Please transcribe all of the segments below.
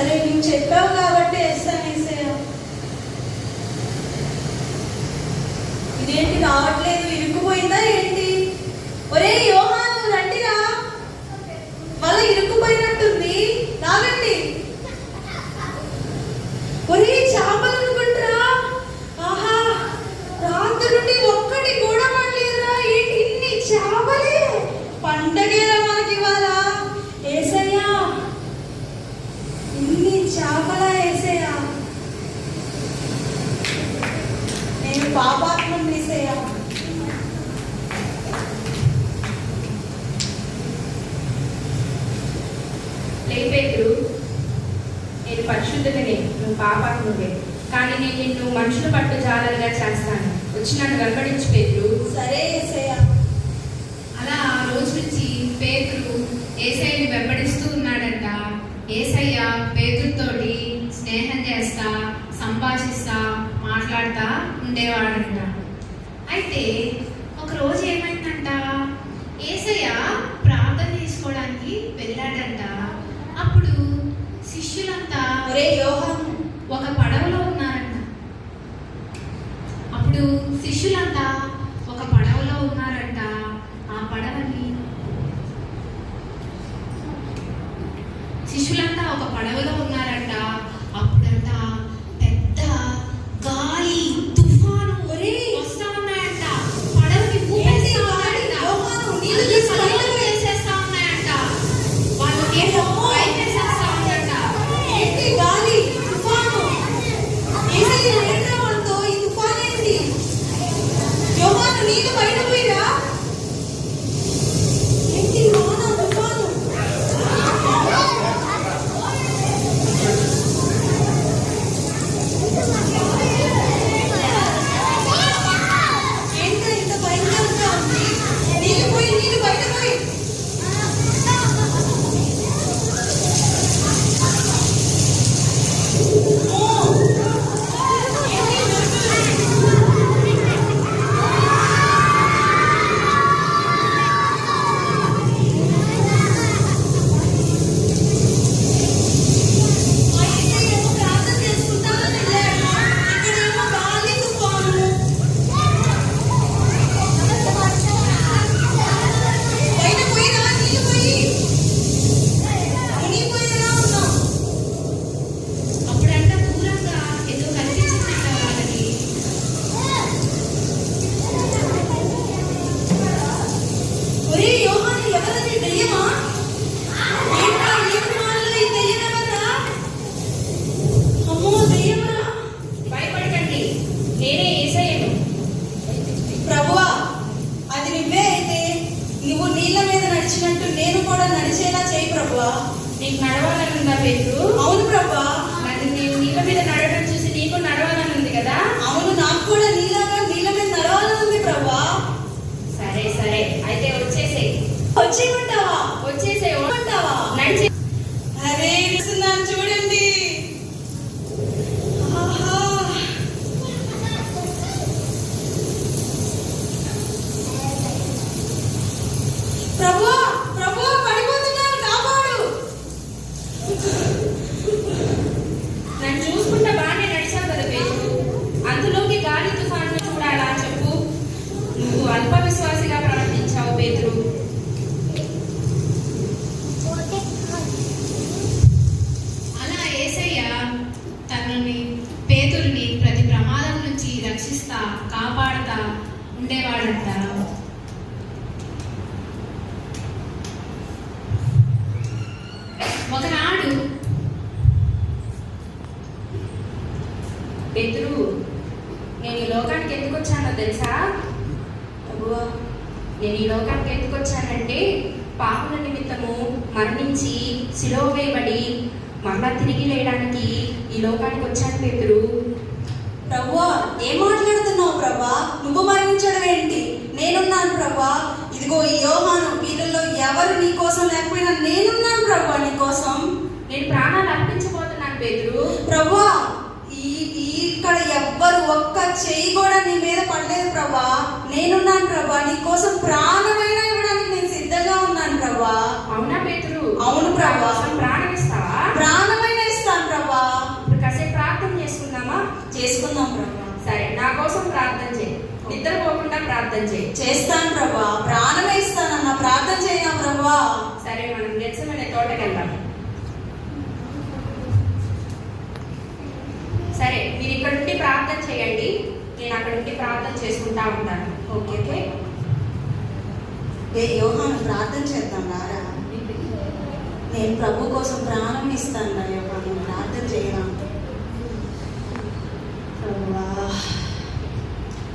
సరే నువ్వు చెప్పావు కాబట్టి వేస్తాను ఏసయ్య. ఇదేంటి రావట్లేదు, ఇరుక్కుపోయిందా ఏంటి? ఒరే యోహాను రండిరా, మళ్ళీ ఇరుక్కుపోయినట్టుంది, రాగండి. ఒరే చేపలు అనుకుంటారా? ఆహా, రాత్రి నుండి ఒక్కటి కూడా పడలేదురా. ఏంటి ఇన్ని చేపలే? పండగేరా మనకి ఇవాళ. ఏసయ్యా, ఇన్ని చేపలా ఏసయ్యా? నేను పాపాత్మను ఏసయ్యా. పేతురు, నేను పరిశుద్ధుడిని, నువ్వు పాపాత్ముడివే, కానీ నేను నిన్ను మనుషులు పట్టు జాలరుగా చేస్తాను, వచ్చి నన్ను వెంబడించు పేతురు. సరే యేసయ్యా. అలా ఆ రోజు నుంచి పేతురు యేసయ్యని వెంబడిస్తూ ఉన్నాడంట. యేసయ్య పేతురుతోటి స్నేహం చేస్తా, సంభాషిస్తా, మాట్లాడుతా ఉండేవాడంట. అయితే ఒక రోజు ఏమైందంట, యేసయ్య ప్రార్థన చేసుకోవడానికి వెళ్ళాడంట. అప్పుడు శిష్యులంతా ఒరే యోహాను, ఒక పడవలో ఉన్నారంట. అప్పుడు శిష్యులంతా ఒక పడవలో ఉన్నారంట. ఆ పడవని శిష్యులంతా ఒక పడవలో ఉన్నారంట. అప్పుడంట పెద్ద గాలి, తుఫాను వస్తా ఉన్నాయంట. పడవని ఊపేస్తా ఉన్నాయంట. నీళ్ళు వేసేస్తా ఉన్నాయంట. వాళ్ళకేమో భయమేసేస్తా ఉందంట. ఏంటి గాలి, తుఫాను? యేసయ్య లేడురా మనతో, ఈ తుఫాను ఏంటి? యోహాను నీళ్ళు బయట పోయిరా? ఏంటి వాన, తుఫాను? ఏంటో ఇంత భయంకరంగా ఉంది? నీళ్ళు పోయి, నీళ్ళు బయట పోయి. అప్పుడంట దూరంగా ఏదో కనిపించిందంట వాళ్ళకి. ఒరే యోహాను, ఎవరది? దెయ్యమా? ఏంట్రా ఈ విమానంలో ఈ దెయ్యం ఎవర్రా? అమ్మో, దెయ్యమా? భయపడకండి, నేనే యేసయ్యను. ప్రభువా, అది నువ్వే అయితే నువ్వు నీళ్ళ మీద నడిచినట్టు నేను కూడా నడిచేలా చేయి ప్రభువా. నీకు నడవాలనుందా పేతురు? అవును ప్రభువా. మరి నేను నీళ్ళ మీద నడవడం చూసి నీకు నడవాలని ఉంది కదా? అవును, నాకు కూడా నీళ్ళ మీద నడవాలని ఉంది ప్రభువా. సరే సరే, అయితే వచ్చేసేయ్. వచ్చేయమంటావా? వచ్చేసేయ్. అంటావా? నడిచి అరే వస్తున్నాను చూడండి. ఆహా, ప్రభువా, ప్రభువా, పడిపోతున్నాను, కాపాడు. నన్ను చూసుకుంటా బాగానే నడిచావు కదా పేతురు, అందులోకి గాలి తుఫాను చూడాలా చెప్పు? నువ్వు అల్ప విశ్వాసిగా ప్రవర్తించావు పేతురు. అలా యేసయ్య తనని పేతురుని ప్రతి ప్రమాదం నుంచి రక్షిస్తా, కాపాడుతా ఉండేవాడంట. ఒకనాడు పేతురు, నేను ఈ లోకానికి ఎందుకు వచ్చానో తెలుసా? ప్రభువా, నేను ఈ లోకానికి ఎందుకు వచ్చానంటే పాపుల నిమిత్తము మరణించి శిలువ వేయబడి మరలా తిరిగి లేయడానికి ఈ లోకానికి వచ్చాను పేతురు. ప్రభువా, ఏం మాట్లాడుతున్నావు ప్రభా? నువ్వు మరణించడం ఏంటి? నేనున్నాను ప్రభా. ఇదిగో ఈ యోహాను, వీళ్ళల్లో ఎవరు నీ కోసం లేకపోయినా నేనున్నాను ప్రభా నీ కోసం. నేను ప్రాణాలు అర్పించబోతున్నాను పేతురు. ప్రభువా, ఇక్కడ ఎవ్వరు ఒక్క చెయ్యి కూడా నీ మీద పడలేదు ప్రభా. నేనున్నాను ప్రభా, నీ కోసం ప్రాణమైనా ఇవ్వడానికి నేను సిద్ధంగా ఉన్నాను ప్రభా. అవునా పేతురు? అవును ప్రభా. ప్రాణం ఇస్తావా? ప్రాణమైనా ఇస్తాను కోసం ప్రార్థన చేయి, నిద్రపోకుండా ప్రార్థన చేయి. చేస్తాను ప్రభా, ప్రాణమే ఇస్తానన్న ప్రార్థన చేయనా ప్రభా. సరే, మనం గెత్సెమనే తోటకి వెళ్దాం. సరే, మీరు ఇక్కడ నుండి ప్రార్థన చేయండి, నేను అక్కడ నుండి ప్రార్థన చేసుకుంటా ఉంటాను. Okay okay. ఏ యోహాను, ప్రార్థన చేద్దాం రారా. నేను ప్రభు కోసం ప్రాణం ఇస్తాను రా యోహాను, ప్రార్థన చేయరా. ప్రభువా,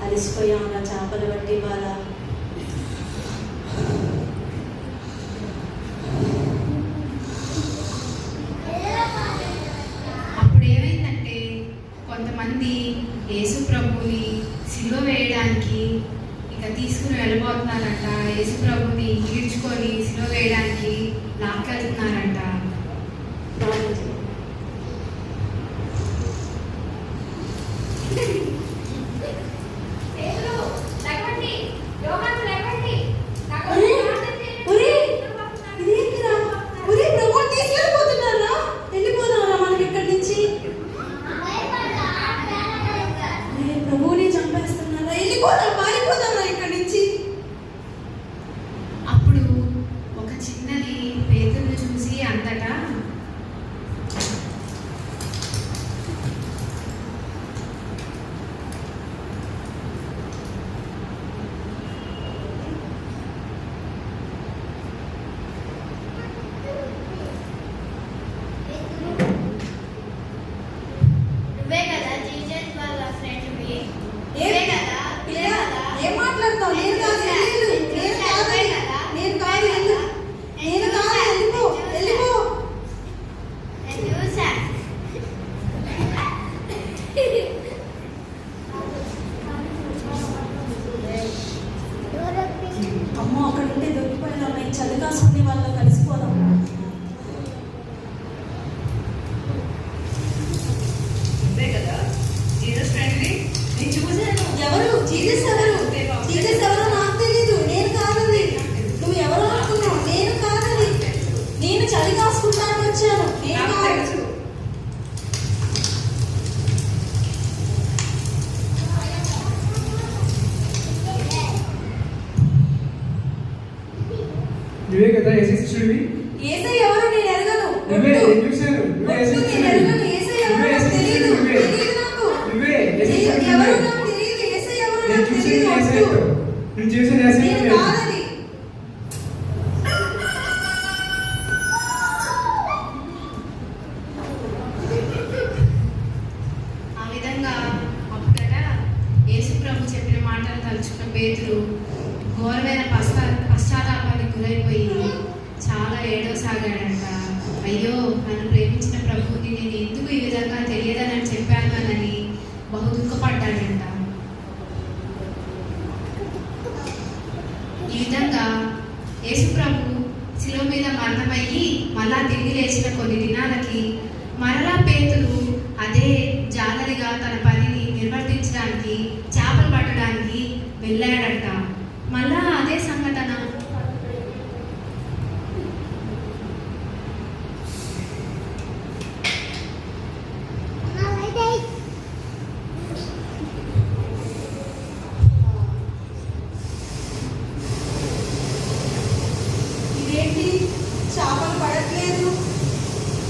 అలిసిపోయామన్నా చేపలు బట్టి వాళ్ళ అప్పుడు ఏమైందంటే కొంతమంది యేసు ప్రభుని సిలువ వేయడానికి ఇక తీసుకుని వెళ్ళిపోతున్నారంట. యేసు ప్రభుని ఈడ్చుకొని సిలువ వేయడానికి లాక్కెళ్తున్నారంట. ప్రార్థన చేయి. ఒరే, ఒరే, ఇదేంటిరా? ఒరే, ప్రభువుని తీసుకెళ్ళిపోతున్నారా? వెళ్ళిపోదాంరా మనం ఇక్కడి నుంచి. ఒరే, ప్రభువుని చంపేస్తున్నారా? వెళ్ళిపోదాం, పారిపోదాంరా ఇక్కడి నుంచి. అప్పుడు ఒక చిన్నది పేతురుని చూసి అంతటా నువ్వే కదా జీసస్ వాళ్ళ ఫ్రెండ్వి. ఏం- నువ్వే కదా, పిల్ల, నువ్వే కదా. ఏం మాట్లాడతావు? నేను కాదు, వెళ్ళు. నేను కాదు, నేను కాదు, వెళ్ళు. నేను కాదు, వెళ్ళిపో, వెళ్ళిపో. నేను చూసా. అమ్మో, అక్కడ ఉంటే దొరికిపోయినా నేను చలి కాసుకుని వాళ్ళతో కలిసిపోదాం. అంతే కదా, జీసస్ ఫ్రెండ్ని నేను చూశాను. ఎవరు? జీసస్ ఎవరు? జీసస్ ఎవరో నాకు తెలీదు. నేను కాదని. నువ్వు ఎవరో అనుకున్నావు. నేను కాదని. నేను చలి కాసుకుంటానికి వచ్చాను. నేను నాకు కాదు. తెలుసు. నువ్వే కదా యేసు శిష్యుడివి. యేసయ్య ఎవరో నేను ఎరగను. నువ్వే, ఒట్టు. నేను చూశాను. నువ్వే యేసు ఒట్టు, నేను శిష్యుడివి. ఎరగను. యేసయ్య ఎవరో నువ్వే నాకు యేసు తెలీదు. శిష్యుడివి. తెలీదు నాకు. నువ్వే యేసు ఎవరో శిష్యుడివి. నాకు తెలీదు. యేసయ్య ఎవరో నేను నాకు చూసిన తెలీదు. యేసయ్య. ఒట్టు. నేను చూసిన యేసయ్య నేను నువ్వే. కాదని. ఆ విధంగా అప్పుడట యేసు ప్రభు చెప్పిన మాటలు తలుచుకున్న పేతురు ఘోరమైన పశ్చాత్తాపానికి గురైపోయి చాలా ఏడవసాగాడంట. అయ్యో, నన్ను ప్రేమించిన ప్రభువుని నేను ఎందుకు ఈ విధంగా తెలియదని చెప్పాను అని బహు దుఃఖపడ్డాడంట. ఈ విధంగా యేసు ప్రభు శిలువ మీద మరణమయ్యి మళ్ళా తిరిగి లేచిన కొన్ని దినాలకి మరలా పేతురు అదే జాలరిగా తన పనిని నిర్వర్తించడానికి చేపలు పట్టడానికి వెళ్ళాడంట. మళ్ళా అదే